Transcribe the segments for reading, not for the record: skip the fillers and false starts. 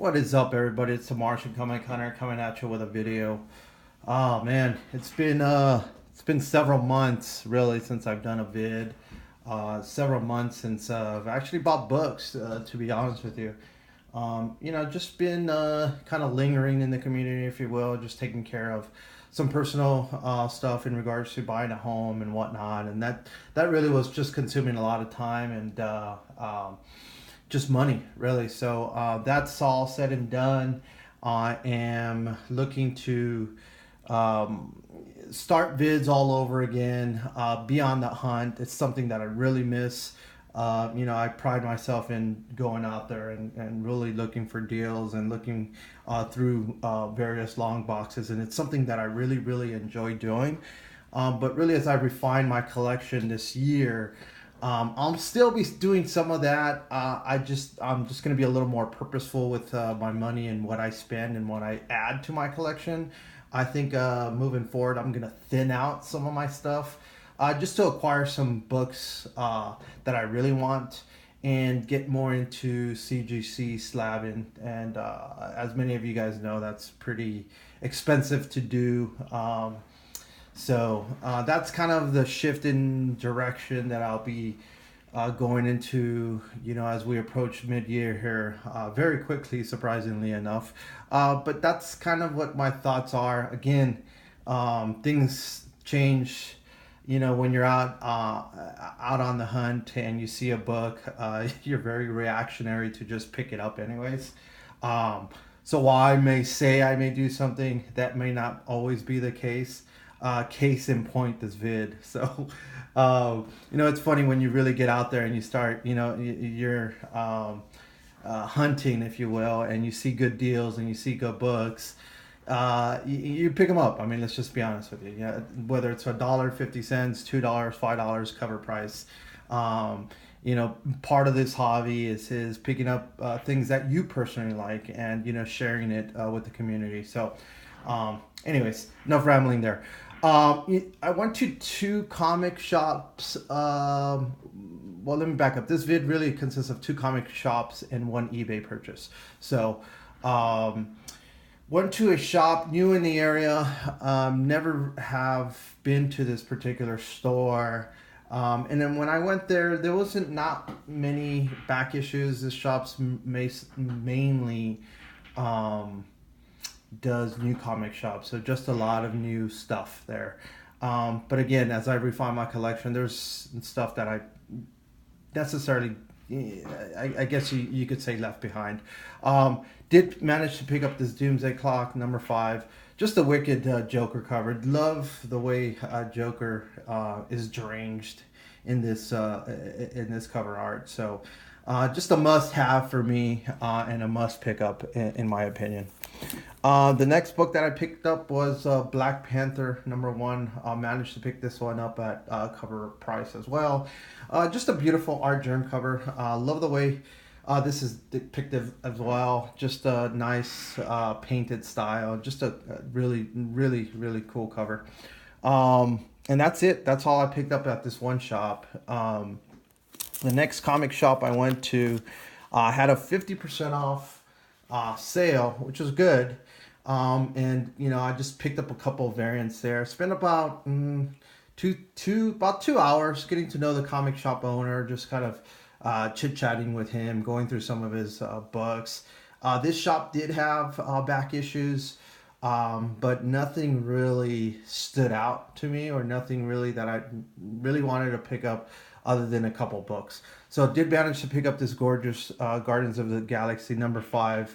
What is up, everybody? It's the Martian coming at you with a video. Oh man, it's been several months really since I've done a vid. Several months since I've actually bought books. To be honest with you, just been kind of lingering in the community, if you will, just taking care of some personal stuff in regards to buying a home and whatnot, and that really was just consuming a lot of time and just money, really. So that's all said and done. I am looking to um, start vids all over again. Be on the hunt. It's something that I really miss. I pride myself in going out there and really looking for deals and looking through various long boxes. And it's something that I really, really enjoy doing. But really, as I refine my collection this year, I'll still be doing some of that. I'm just going to be a little more purposeful with my money and what I spend and what I add to my collection. I think moving forward, I'm going to thin out some of my stuff just to acquire some books that I really want and get more into CGC slabbing. And as many of you guys know, that's pretty expensive to do. So that's kind of the shift in direction that I'll be going into, as we approach mid-year here, very quickly, surprisingly enough. But that's kind of what my thoughts are. Again, things change. When you're out on the hunt and you see a book, you're very reactionary to just pick it up, anyways. So while I may say I may do something, that may not always be the case. Case in point, this vid. So, it's funny when you really get out there and you start, you're hunting, if you will, and you see good deals and you see good books. You pick them up. I mean, let's just be honest with you. Yeah, whether it's $1.50, $2, $5 cover price. Part of this hobby is picking up things that you personally like and sharing it with the community. So, anyways, enough rambling there. I went to two comic shops. Well, let me back up. This vid really consists of two comic shops and one eBay purchase. So, went to a shop new in the area. Never have been to this particular store. And then when I went there, there wasn't not many back issues. This shop's mainly does new comic shops, so just a lot of new stuff there. But again, as I refine my collection, there's stuff that I necessarily, I guess you could say, left behind. Did manage to pick up this Doomsday Clock #5, just a wicked Joker cover. Love the way Joker is deranged in this cover art. So just a must-have for me and a must pick up in my opinion. The next book that I picked up was Black Panther #1. Managed to pick this one up at cover price as well. Just a beautiful art germ cover. Love the way this is depicted as well. Just a nice painted style. Just a really, really, really cool cover. And that's it. That's all I picked up at this one shop. The next comic shop I went to had a 50% off sale, which was good. And I just picked up a couple of variants there. Spent about about 2 hours getting to know the comic shop owner, just kind of chit-chatting with him, going through some of his books. This shop did have back issues, but nothing really stood out to me, or nothing really that I really wanted to pick up other than a couple books. So did manage to pick up this gorgeous Guardians of the Galaxy #5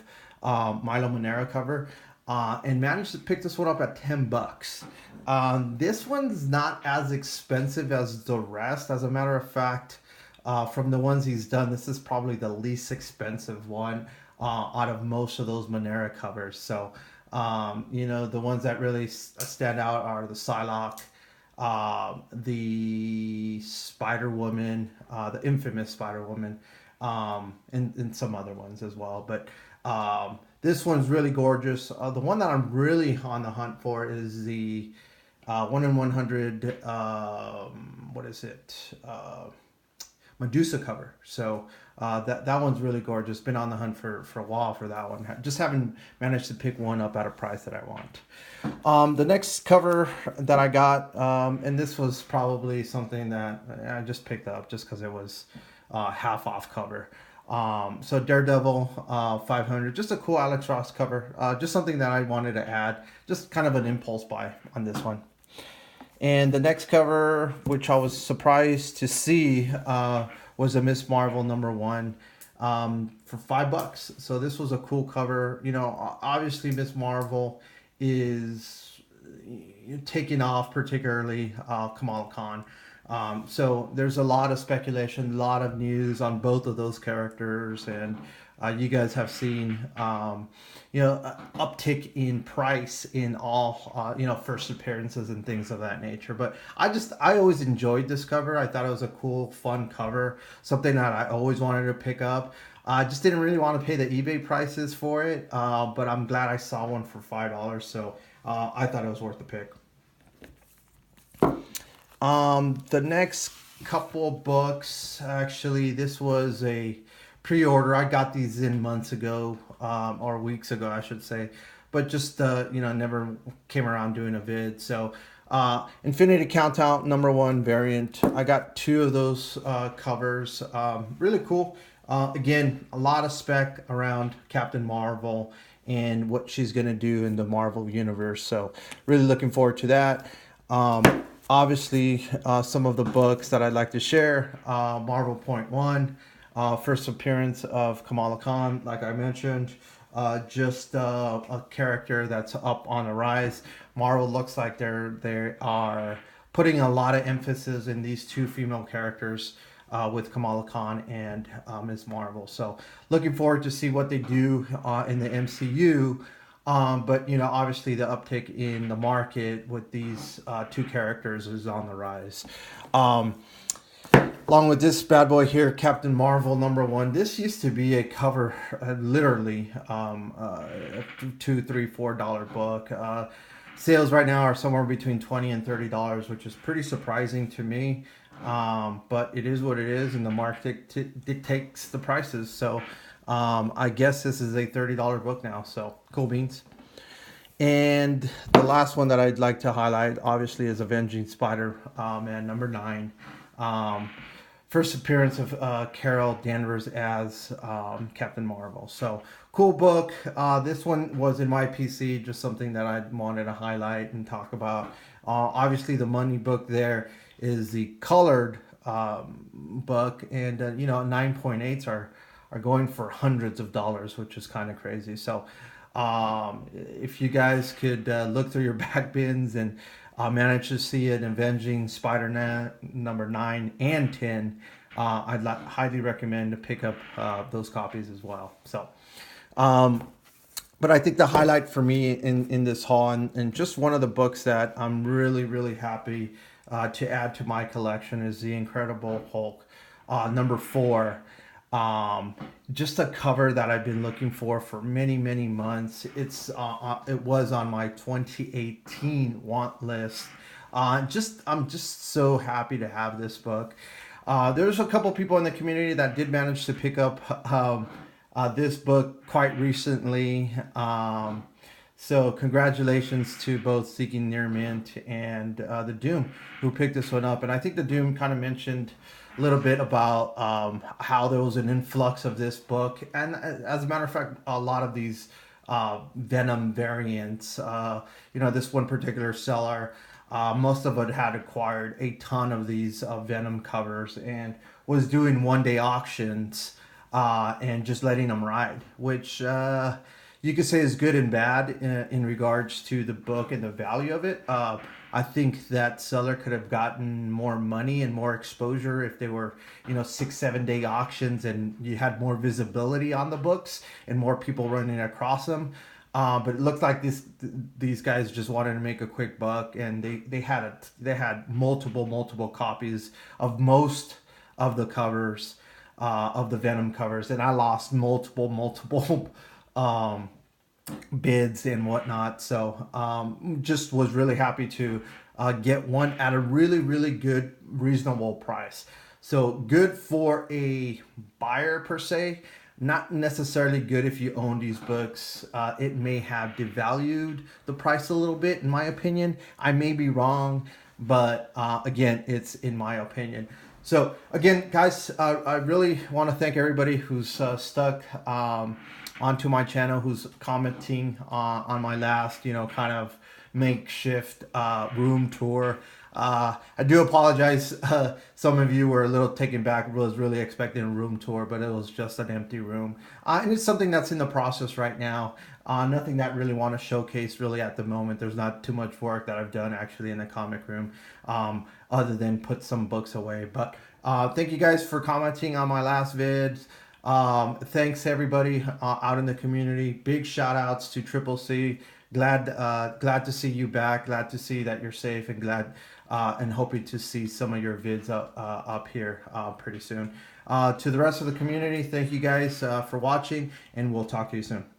Milo Manera cover, and managed to pick this one up at $10. This one's not as expensive as the rest. As a matter of fact, from the ones he's done, this is probably the least expensive one out of most of those Manera covers. So, the ones that really stand out are the Psylocke, the Spider Woman, the infamous Spider Woman, and some other ones as well. But this one's really gorgeous. The one that I'm really on the hunt for is the 1 in 100. What is it? Medusa cover. So that one's really gorgeous. Been on the hunt for a while for that one. Just haven't managed to pick one up at a price that I want. The next cover that I got, and this was probably something that I just picked up just because it was half off cover. So Daredevil 500, just a cool Alex Ross cover. Just something that I wanted to add. Just kind of an impulse buy on this one. And the next cover, which I was surprised to see, was a Miss Marvel #1 for $5. So this was a cool cover. You know, obviously Miss Marvel is taking off, particularly Kamala Khan. So there's a lot of speculation, a lot of news on both of those characters, and you guys have seen, uptick in price in all, first appearances and things of that nature. But I always enjoyed this cover. I thought it was a cool, fun cover, something that I always wanted to pick up. I just didn't really want to pay the eBay prices for it, but I'm glad I saw one for $5, so I thought it was worth the pick. The next couple books, actually, this was a pre-order. I got these in months ago, or weeks ago, I should say, but just never came around doing a vid. So, Infinity Countdown #1 variant. I got 2 of those covers. Really cool. Again, a lot of spec around Captain Marvel and what she's gonna do in the Marvel universe. So, really looking forward to that. Obviously, some of the books that I'd like to share, Marvel Point One, first appearance of Kamala Khan, like I mentioned, just a character that's up on the rise. Marvel looks like they are putting a lot of emphasis in these 2 female characters with Kamala Khan and Ms. Marvel. So looking forward to see what they do in the MCU. But obviously the uptick in the market with these 2 characters is on the rise. Along with this bad boy here, Captain Marvel #1. This used to be a cover, literally a $2, $3, $4 book. Sales right now are somewhere between $20 and $30, which is pretty surprising to me. But it is what it is, and the market dictates the prices. So I guess this is a $30 book now. So cool beans. And the last one that I'd like to highlight, obviously, is Avenging Spider-Man #9. First appearance of Carol Danvers as Captain Marvel. So cool book. This one was in my PC, just something that I wanted to highlight and talk about. Obviously, the money book there is the colored book, and 9.8s are going for hundreds of dollars, which is kind of crazy. So if you guys could look through your back bins and manage to see an Avenging Spider-Man #9 and 10, I'd highly recommend to pick up those copies as well. So, but I think the highlight for me in this haul, and just one of the books that I'm really, really happy to add to my collection, is The Incredible Hulk #4. Just a cover that I've been looking for many, many months. It was on my 2018 want list. I'm just so happy to have this book. There's a couple people in the community that did manage to pick up this book quite recently. So congratulations to both Seeking Near Mint and the Doom who picked this one up. And I think the Doom kind of mentioned a little bit about how there was an influx of this book. And as a matter of fact, a lot of these Venom variants, this one particular seller, most of it had acquired a ton of these Venom covers and was doing one-day auctions and just letting them ride, which you could say is good and bad in regards to the book and the value of it. I think that seller could have gotten more money and more exposure if they were, 6-7 day auctions and you had more visibility on the books and more people running across them. But it looked like these guys just wanted to make a quick buck, and they had multiple copies of most of the covers of the Venom covers, and I lost multiple bids and whatnot. So just was really happy to get one at a really, really good, reasonable price. So good for a buyer per se, not necessarily good if you own these books. It may have devalued the price a little bit, in my opinion. I may be wrong, but again, it's in my opinion. So again, guys, I really want to thank everybody who's stuck onto my channel, who's commenting on my last, kind of makeshift room tour. I do apologize. Some of you were a little taken back. Was really expecting a room tour, but it was just an empty room. And it's something that's in the process right now. Nothing that really want to showcase really at the moment. There's not too much work that I've done actually in the comic room, other than put some books away. But thank you guys for commenting on my last vids. Thanks everybody out in the community. Big shout outs to Triple C. Glad to see you back. Glad to see that you're safe, and glad and hoping to see some of your vids up here pretty soon. To the rest of the community, thank you guys for watching, and we'll talk to you soon.